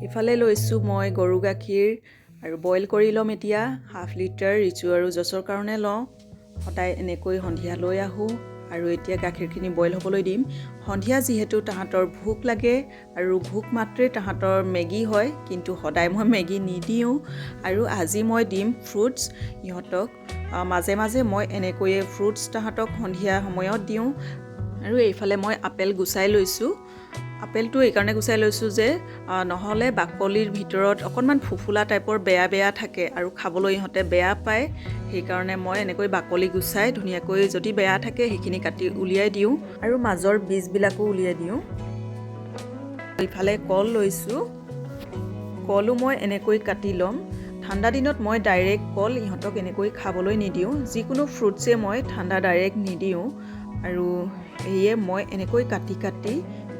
ইফালে লৈছোঁ মই গৰু গাখীৰ আৰু বইল কৰি ল'ম এতিয়া হাফ লিটাৰ ৰিচু আৰু জছৰ কাৰণে লওঁ সদায় এনেকৈ সন্ধিয়া লৈ আহোঁ আৰু এতিয়া গাখীৰখিনি বইল হ'বলৈ দিম সন্ধিয়া যিহেতু তাহাঁতৰ ভোক লাগে আৰু ভোক মাত্ৰেই তাহাঁতৰ মেগী হয় কিন্তু সদায় মই মেগী নিদিওঁ আৰু আজি মই দিম ফ্ৰুটছ ইহঁতক মাজে মাজে মই এনেকৈয়ে ফ্ৰুটছ তাহাঁতক সন্ধিয়া সময়ত দিওঁ আৰু এইফালে মই আপেল গুচাই লৈছোঁ আপেলটো এইকাৰণে গুচাই লৈছোঁ যে নহ'লে বাকলিৰ ভিতৰত অকণমান ফুফুলা টাইপৰ বেয়া থাকে আৰু খাবলৈ ইহঁতে বেয়া পায় সেইকাৰণে মই এনেকৈ বাকলি গুচাই ধুনীয়াকৈ যদি বেয়া থাকে সেইখিনি কাটি উলিয়াই দিওঁ আৰু মাজৰ বীজবিলাকো উলিয়াই দিওঁ ইফালে কল লৈছোঁ কলো মই এনেকৈ কাটি ল'ম ঠাণ্ডা দিনত মই ডাইৰেক্ট কল ইহঁতক এনেকৈ খাবলৈ নিদিওঁ যিকোনো ফ্ৰুটছে মই ঠাণ্ডা ডাইৰেক্ট নিদিওঁ আৰু সেয়ে মই এনেকৈ কাটি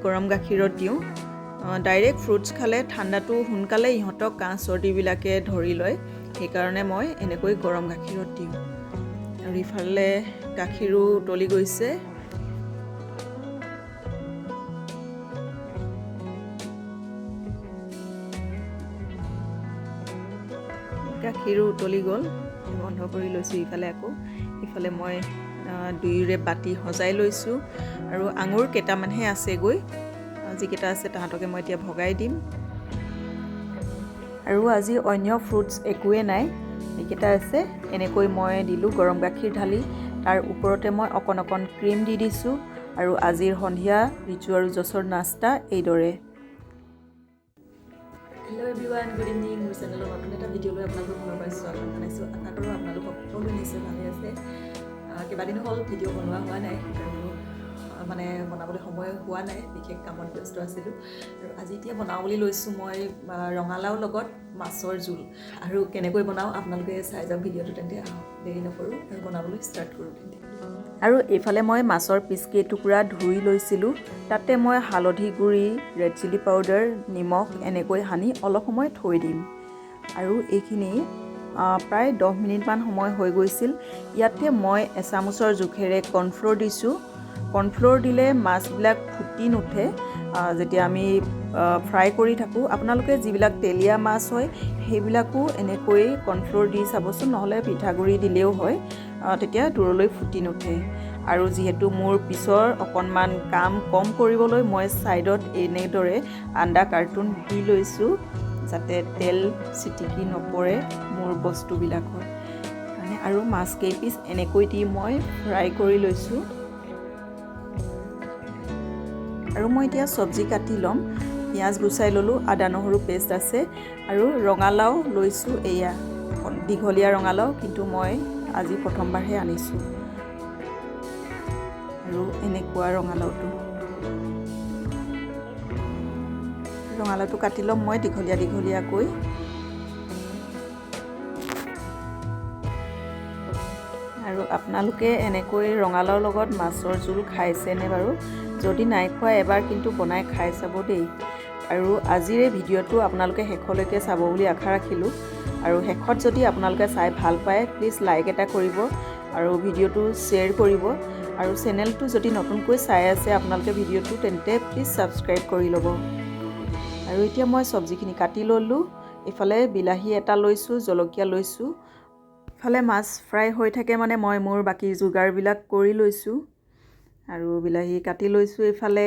গৰম গাখীৰত দিওঁ ডাইৰেক্ট ফ্ৰুটছ খালে ঠাণ্ডাটো সোনকালে ইহঁতক কাহ চৰ্দিবিলাকে ধৰি লয় সেইকাৰণে মই এনেকৈ গৰম গাখীৰত দিওঁ আৰু ইফালে গাখীৰো উতলি গৈছে গাখীৰো উতলি গ'ল বন্ধ কৰি লৈছোঁ ইফালে মই দুয়োৰে বাতি সজাই লৈছোঁ আৰু আঙুৰ কেইটামানহে আছেগৈ যিকেইটা আছে তাহাঁতকে মই এতিয়া ভগাই দিম আৰু আজি অন্য ফ্ৰুটছ একোৱে নাই এইকেইটা আছে এনেকৈ মই দিলোঁ গৰম গাখীৰ ঢালি তাৰ ওপৰতে মই অকণ ক্ৰীম দি দিছোঁ আৰু আজিৰ সন্ধিয়া ৰিচু আৰু জছৰ নাস্তা এইদৰে হেল্ল' এভৰিৱান গুড ইভিনিং মোৰ চেনেলৰ নতুন এটা ভিডিঅ' লৈ আপোনালোকক পুনৰবাৰ স্বাগতম জনাইছোঁ আশা কৰোঁ আপোনালোক সকলো নিশ্চয় ভালে আছে কেইবাদিনো হ'ল ভিডিঅ' বনোৱা হোৱা নাই আৰু মানে বনাবলৈ সময় হোৱা নাই বিশেষ কামত ব্যস্ত আছিলোঁ আৰু আজি এতিয়া বনাওঁ বুলি লৈছোঁ মই ৰঙালাওৰ লগত মাছৰ জোল আৰু কেনেকৈ বনাওঁ আপোনালোকে চাই যাওক ভিডিঅ'টো তেন্তে দেৰি নকৰোঁ আৰু বনাবলৈ ষ্টাৰ্ট কৰোঁ তেন্তে আৰু এইফালে মই মাছৰ পিচকেইটুকুৰা ধুই লৈছিলোঁ তাতে মই হালধি গুড়ি ৰেড চিলি পাউডাৰ নিমখ এনেকৈ সানি অলপ সময় থৈ দিম আৰু এইখিনি প্ৰায় 10 মিনিটমান সময় হৈ গৈছিল ইয়াতে মই এচামুচৰ জোখেৰে কৰ্ণফ্ল'ৰ দিছোঁ কৰ্ণফ্ল'ৰ দিলে মাছবিলাক ফুটি নুঠে যেতিয়া আমি ফ্ৰাই কৰি থাকোঁ আপোনালোকে যিবিলাক তেলীয়া মাছ হয় সেইবিলাকো এনেকৈ কৰ্ণফ্ল'ৰ দি চাবচোন নহ'লে পিঠাগুড়ি দিলেও হয় তেতিয়া দূৰলৈ ফুটি নুঠে আৰু যিহেতু মোৰ পিছৰ অকণমান কাম কম কৰিবলৈ মই ছাইডত এনেদৰে আন্দা কাৰ্টুন দি লৈছোঁ যাতে তেল চিটিকি নপৰে মোৰ বস্তুবিলাকত আৰু মাছ কেইপিচ এনেকৈ দি মই ফ্ৰাই কৰি লৈছোঁ আৰু মই এতিয়া চব্জি কাটি ল'ম পিঁয়াজ গুচাই ল'লোঁ আদা নহৰু পেষ্ট আছে আৰু ৰঙালাও লৈছোঁ এয়া দীঘলীয়া ৰঙালাও কিন্তু মই আজি প্ৰথমবাৰহে আনিছোঁ আৰু এনেকুৱা ৰঙালাওটো কাটি ল'ম মই দীঘলীয়াকৈ আৰু আপোনালোকে এনেকৈ ৰঙালাওৰ লগত মাছৰ জোল খাইছেনে বাৰু যদি নাই খোৱা এবাৰ কিন্তু বনাই খাই চাব দেই আৰু আজিৰ এই ভিডিঅ'টো আপোনালোকে শেষলৈকে চাব বুলি আশা ৰাখিলোঁ আৰু শেষত যদি আপোনালোকে চাই ভাল পায় প্লিজ লাইক এটা কৰিব আৰু ভিডিঅ'টো শ্বেয়াৰ কৰিব আৰু চেনেলটো যদি নতুনকৈ চাই আছে আপোনালোকে ভিডিঅ'টো তেন্তে প্লিজ ছাবস্ক্ৰাইব কৰি ল'ব আৰু এতিয়া মই চব্জিখিনি কাটি ল'লোঁ ইফালে বিলাহী এটা লৈছোঁ জলকীয়া লৈছোঁ ইফালে মাছ ফ্ৰাই হৈ থাকে মানে মই মোৰ বাকী যোগাৰবিলাক কৰি লৈছোঁ আৰু বিলাহী কাটি লৈছোঁ এইফালে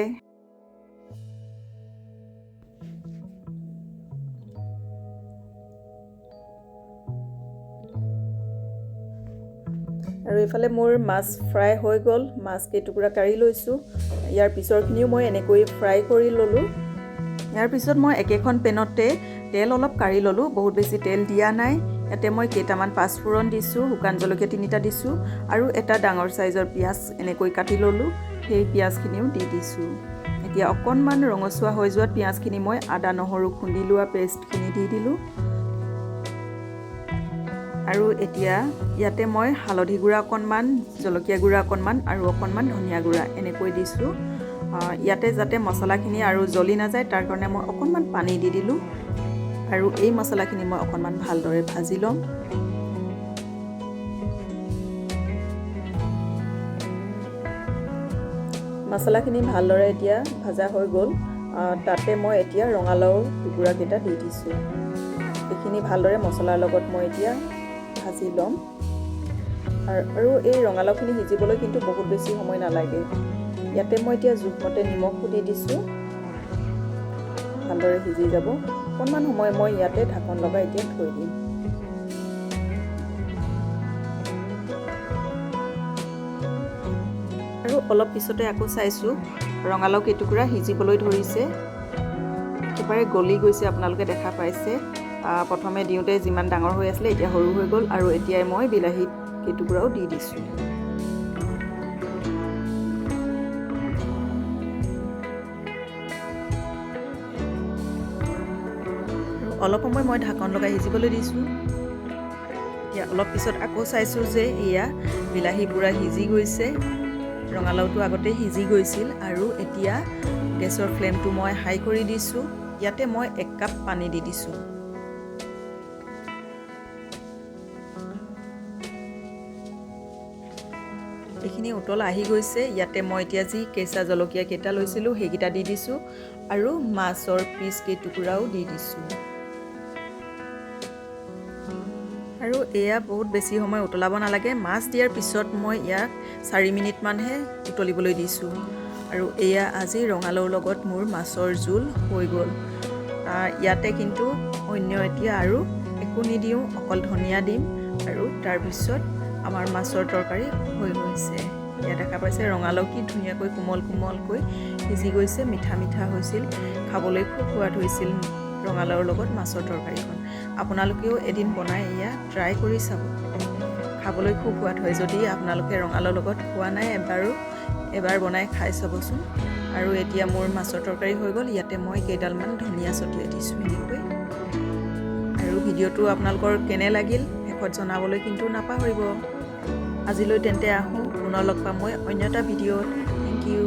আৰু এইফালে মোৰ মাছ ফ্ৰাই হৈ গ'ল মাছ কেইটুকুৰা কাঢ়ি লৈছোঁ ইয়াৰ পিছৰখিনিও মই এনেকৈ ফ্ৰাই কৰি ল'লোঁ ইয়াৰ পিছত মই একেখন পেনতে তেল অলপ কাঢ়ি ল'লোঁ বহুত বেছি তেল দিয়া নাই ইয়াতে মই কেইটামান পাঁচফোৰণ দিছোঁ শুকান জলকীয়া 3টা দিছোঁ আৰু এটা ডাঙৰ চাইজৰ পিঁয়াজ এনেকৈ কাটি ল'লোঁ সেই পিঁয়াজখিনিও দি দিছোঁ এতিয়া অকণমান ৰঙচুৱা হৈ যোৱাত পিঁয়াজখিনি মই আদা নহৰু খুন্দি লোৱা পেষ্টখিনি দি দিলোঁ আৰু এতিয়া ইয়াতে মই হালধি গুড়া অকণমান জলকীয়া গুড়া অকণমান আৰু অকণমান ধনিয়া গুড়া এনেকৈ দিছোঁ ইয়াতে যাতে মছলাখিনি আৰু জ্বলি নাযায় তাৰ কাৰণে মই অকণমান পানী দি দিলোঁ আৰু এই মছলাখিনি মই অকণমান ভালদৰে ভাজি ল'ম মছলাখিনি ভালদৰে এতিয়া ভাজা হৈ গ'ল তাতে মই এতিয়া ৰঙালাওৰ টুকুৰাকেইটা দি দিছোঁ। এইখিনি ভালদৰে মছলাৰ লগত মই এতিয়া ভাজি ল'ম। আৰু এই ৰঙালাওখিনি সিজিবলৈ কিন্তু বহুত বেছি সময় নালাগে। ইয়াতে মই এতিয়া জোখমতে নিমখো দি দিছোঁ। ভালদৰে সিজি যাব। অকণমান সময় মই ইয়াতে ঢাকন লগাই এতিয়া থৈ দিম। আৰু অলপ পিছতে আকৌ চাইছোঁ ৰঙালাও কেইটুকুৰা সিজিবলৈ ধৰিছে, একেবাৰে গলি গৈছে। আপোনালোকে দেখা পাইছে প্ৰথমে দিওঁতে যিমান ডাঙৰ হৈ আছিলে এতিয়া সৰু হৈ গ'ল। আৰু এতিয়াই মই বিলাহী কেইটুকুৰাও দি দিছোঁ। অলপ সময় মই ঢাকন লগাই সিজিবলৈ দিছোঁ। এতিয়া অলপ পিছত আকৌ চাইছোঁ যে এয়া বিলাহী পূৰা সিজি গৈছে। ৰঙালাওটো আগতে সিজি গৈছিল। আৰু এতিয়া গেছৰ ফ্লেমটো মই হাই কৰি দিছোঁ। ইয়াতে মই 1 কাপ পানী দি দিছোঁ। এইখিনি উতল আহি গৈছে। ইয়াতে মই এতিয়া যি কেঁচা জলকীয়া কেইটা লৈছিলোঁ সেইকেইটা দি দিছোঁ। আৰু মাছৰ পিচ কেইটুকুৰাও দি দিছোঁ। আৰু এয়া বহুত বেছি সময় উতলাব নালাগে। মাছ দিয়াৰ পিছত মই ইয়াক 4 মিনিটমানহে উতলিবলৈ দিছোঁ। আৰু এয়া আজি ৰঙালাওৰ লগত মোৰ মাছৰ জোল হৈ গ'ল। ইয়াতে কিন্তু অন্য এতিয়া আৰু একো নিদিওঁ, অকল ধনিয়া দিম। আৰু তাৰপিছত আমাৰ মাছৰ তৰকাৰী হৈ গৈছে। ইয়াত দেখা পাইছে ৰঙালাও কি ধুনীয়াকৈ কোমল কোমলকৈ সিজি গৈছে, মিঠা মিঠা হৈছিল। খাবলৈ খুব সোৱাদ হৈছিল ৰঙালাওৰ লগত মাছৰ তৰকাৰীখন। আপোনালোকেও এদিন বনাই এয়া ট্ৰাই কৰি চাব। খাবলৈ খুব সোৱাদ হয়। যদি আপোনালোকে ৰঙালাওৰ লগত খোৱা নাই এবাৰ বনাই খাই চাবচোন। আৰু এতিয়া মোৰ মাছৰ তৰকাৰী হৈ গ'ল। ইয়াতে মই কেইডালমান ধনিয়া ছটিয়াই দিছোঁ এনেকৈ। আৰু ভিডিঅ'টো আপোনালোকৰ কেনে লাগিল শেষত জনাবলৈ কিন্তু নাপাহৰিব। আজিলৈ তেন্তে আহোঁ, পুনৰ লগ পাম মই অন্য এটা ভিডিঅ'ত। Thank U.